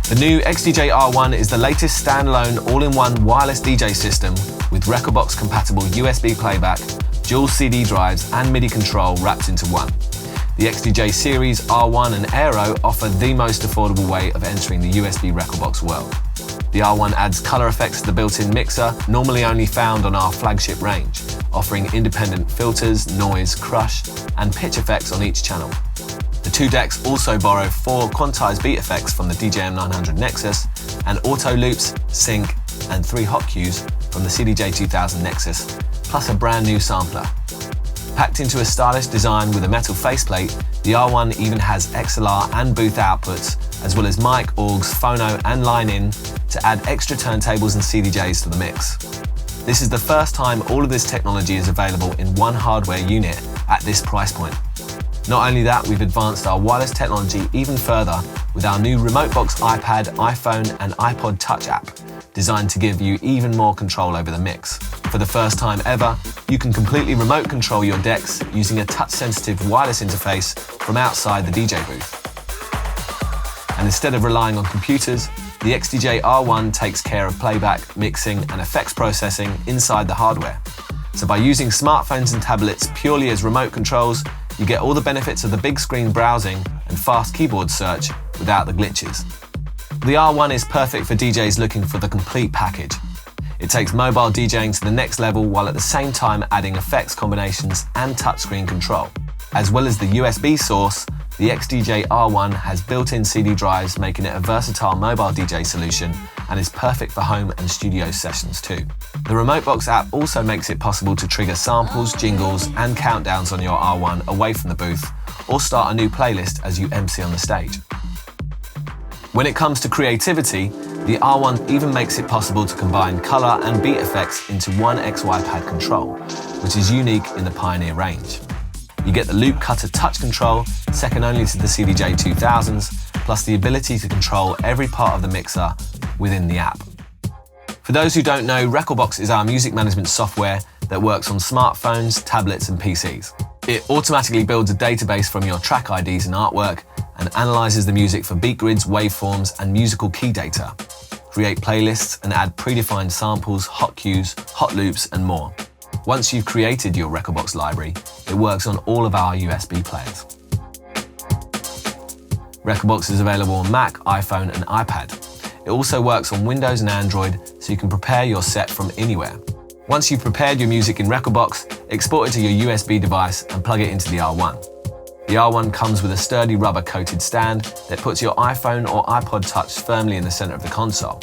The new XDJ-R1 is the latest standalone all-in-one wireless DJ system with Rekordbox compatible USB playback, dual CD drives and MIDI control wrapped into one. The XDJ series R1 and Aero offer the most affordable way of entering the USB Rekordbox world. The R1 adds color effects to the built-in mixer, normally only found on our flagship range, offering independent filters, noise, crush and pitch effects on each channel. The two decks also borrow 4 quantized beat effects from the DJM900 Nexus and auto loops, sync and 3 hot cues from the CDJ2000 Nexus, plus a brand new sampler. Packed into a stylish design with a metal faceplate, the R1 even has XLR and booth outputs, as well as mic, AUX, phono and line-in to add extra turntables and CDJs to the mix. This is the first time all of this technology is available in one hardware unit at this price point. Not only that, we've advanced our wireless technology even further with our new remotebox iPad, iPhone and iPod Touch app, designed to give you even more control over the mix. For the first time ever, you can completely remote control your decks using a touch-sensitive wireless interface from outside the DJ booth. And instead of relying on computers, the XDJ-R1 takes care of playback, mixing and effects processing inside the hardware. So by using smartphones and tablets purely as remote controls, you get all the benefits of the big screen browsing and fast keyboard search without the glitches. The R1 is perfect for DJs looking for the complete package. It takes mobile DJing to the next level while at the same time adding effects combinations and touchscreen control. As well as the USB source, the XDJ-R1 has built-in CD drives, making it a versatile mobile DJ solution and is perfect for home and studio sessions too. The remotebox app also makes it possible to trigger samples, jingles and countdowns on your R1 away from the booth, or start a new playlist as you MC on the stage. When it comes to creativity, the R1 even makes it possible to combine color and beat effects into one XY pad control, which is unique in the Pioneer range. You get the loop cutter touch control, second only to the CDJ2000s, plus the ability to control every part of the mixer within the app. For those who don't know, Rekordbox is our music management software that works on smartphones, tablets and PCs. It automatically builds a database from your track IDs and artwork and analyzes the music for beat grids, waveforms and musical key data. Create playlists and add predefined samples, hot cues, hot loops and more. Once you've created your Rekordbox library, it works on all of our USB players. Rekordbox is available on Mac, iPhone and iPad. It also works on Windows and Android, so you can prepare your set from anywhere. Once you've prepared your music in Rekordbox, export it to your USB device and plug it into the R1. The R1 comes with a sturdy rubber-coated stand that puts your iPhone or iPod Touch firmly in the center of the console.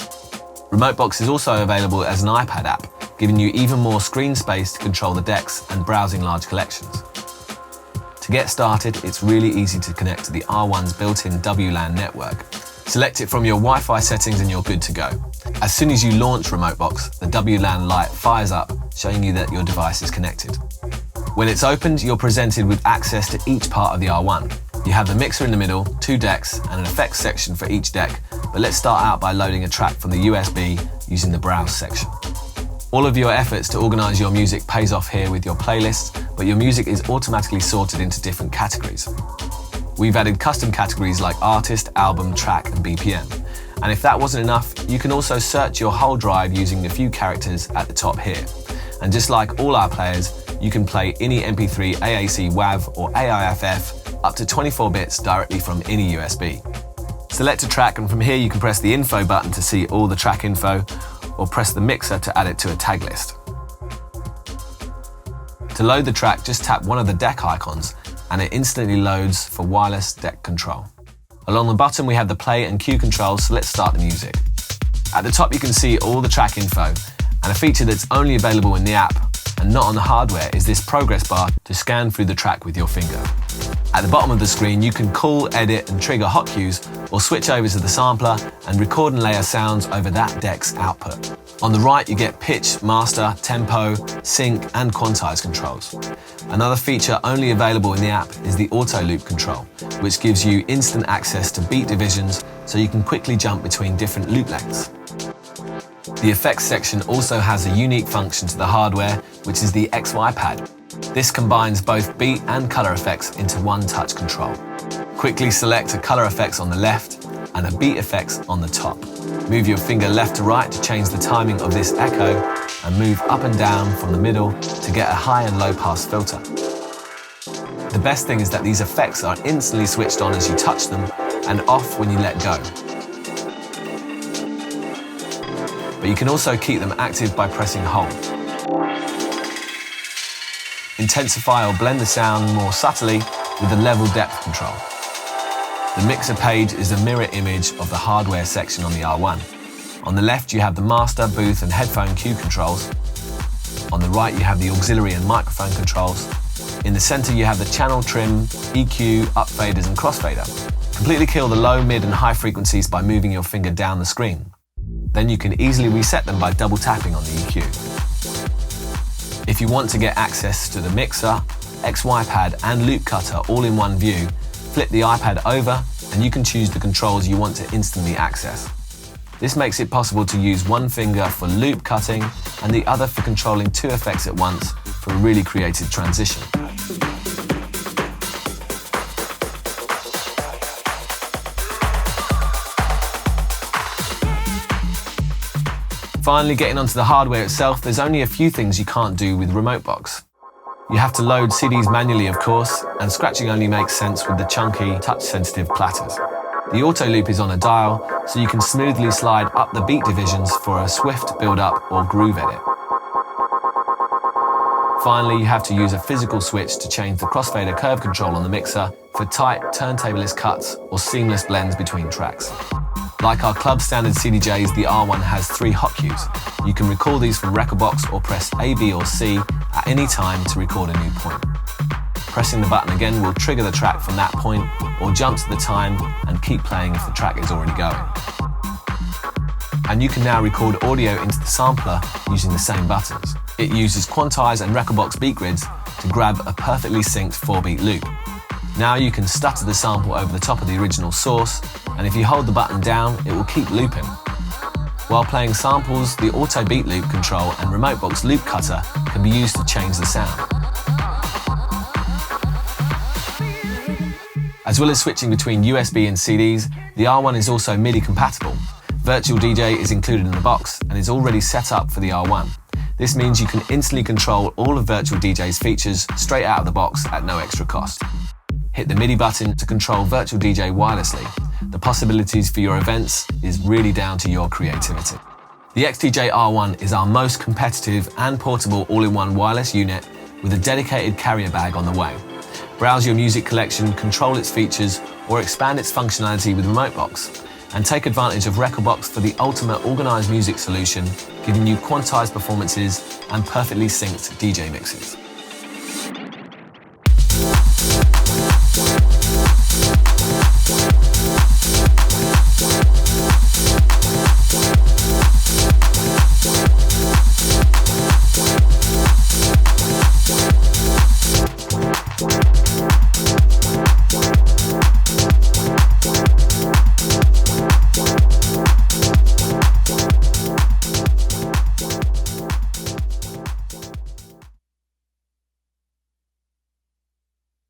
Remotebox is also available as an iPad app, giving you even more screen space to control the decks and browsing large collections. To get started, it's really easy to connect to the R1's built-in WLAN network. Select it from your Wi-Fi settings and you're good to go. As soon as you launch Remotebox, the WLAN light fires up, showing you that your device is connected. When it's opened, you're presented with access to each part of the R1. You have the mixer in the middle, 2 decks, and an effects section for each deck, but let's start out by loading a track from the USB using the Browse section. All of your efforts to organize your music pays off here with your playlists, but your music is automatically sorted into different categories. We've added custom categories like artist, album, track, and BPM. And if that wasn't enough, you can also search your whole drive using the few characters at the top here. And just like all our players, you can play any MP3, AAC, WAV, or AIFF up to 24 bits directly from any USB. Select a track, and from here you can press the info button to see all the track info, or press the mixer to add it to a tag list. To load the track, just tap one of the deck icons and it instantly loads for wireless deck control. Along the bottom we have the play and cue controls, so let's start the music. At the top you can see all the track info, and a feature that's only available in the app and not on the hardware is this progress bar to scan through the track with your finger. At the bottom of the screen you can call, edit and trigger hot cues, or switch over to the sampler and record and layer sounds over that deck's output. On the right you get pitch, master, tempo, sync and quantize controls. Another feature only available in the app is the auto loop control, which gives you instant access to beat divisions so you can quickly jump between different loop lengths. The effects section also has a unique function to the hardware, which is the XY pad. This combines both beat and color effects into one touch control. Quickly select a color effects on the left and a beat effects on the top. Move your finger left to right to change the timing of this echo, and move up and down from the middle to get a high and low pass filter. The best thing is that these effects are instantly switched on as you touch them and off when you let go. But you can also keep them active by pressing hold. Intensify or blend the sound more subtly with the level depth control. The mixer page is a mirror image of the hardware section on the R1. On the left you have the master, booth and headphone cue controls. On the right you have the auxiliary and microphone controls. In the center you have the channel trim, EQ, up faders and crossfader. Completely kill the low, mid and high frequencies by moving your finger down the screen. Then you can easily reset them by double tapping on the EQ. If you want to get access to the mixer, XY pad and loop cutter all in one view, flip the iPad over and you can choose the controls you want to instantly access. This makes it possible to use one finger for loop cutting and the other for controlling two effects at once for a really creative transition. Finally, getting onto the hardware itself, there's only a few things you can't do with remotebox. You have to load CDs manually, of course, and scratching only makes sense with the chunky, touch-sensitive platters. The auto loop is on a dial, so you can smoothly slide up the beat divisions for a swift build-up or groove edit. Finally, you have to use a physical switch to change the crossfader curve control on the mixer for tight, turntablist cuts or seamless blends between tracks. Like our club standard CDJs, the R1 has 3 hot cues. You can record these from Rekordbox or press A, B or C at any time to record a new point. Pressing the button again will trigger the track from that point or jump to the time and keep playing if the track is already going. And you can now record audio into the sampler using the same buttons. It uses Quantize and Rekordbox beat grids to grab a perfectly synced 4-beat loop. Now you can stutter the sample over the top of the original source, and if you hold the button down, it will keep looping. While playing samples, the auto beat loop control and remotebox loop cutter can be used to change the sound. As well as switching between USB and CDs, the R1 is also MIDI compatible. Virtual DJ is included in the box and is already set up for the R1. This means you can instantly control all of Virtual DJ's features straight out of the box at no extra cost. Hit the MIDI button to control Virtual DJ wirelessly. The possibilities for your events is really down to your creativity. The XDJ-R1 is our most competitive and portable all-in-one wireless unit with a dedicated carrier bag on the way. Browse your music collection, control its features, or expand its functionality with remotebox. And take advantage of Rekordbox for the ultimate organized music solution, giving you quantized performances and perfectly synced DJ mixes.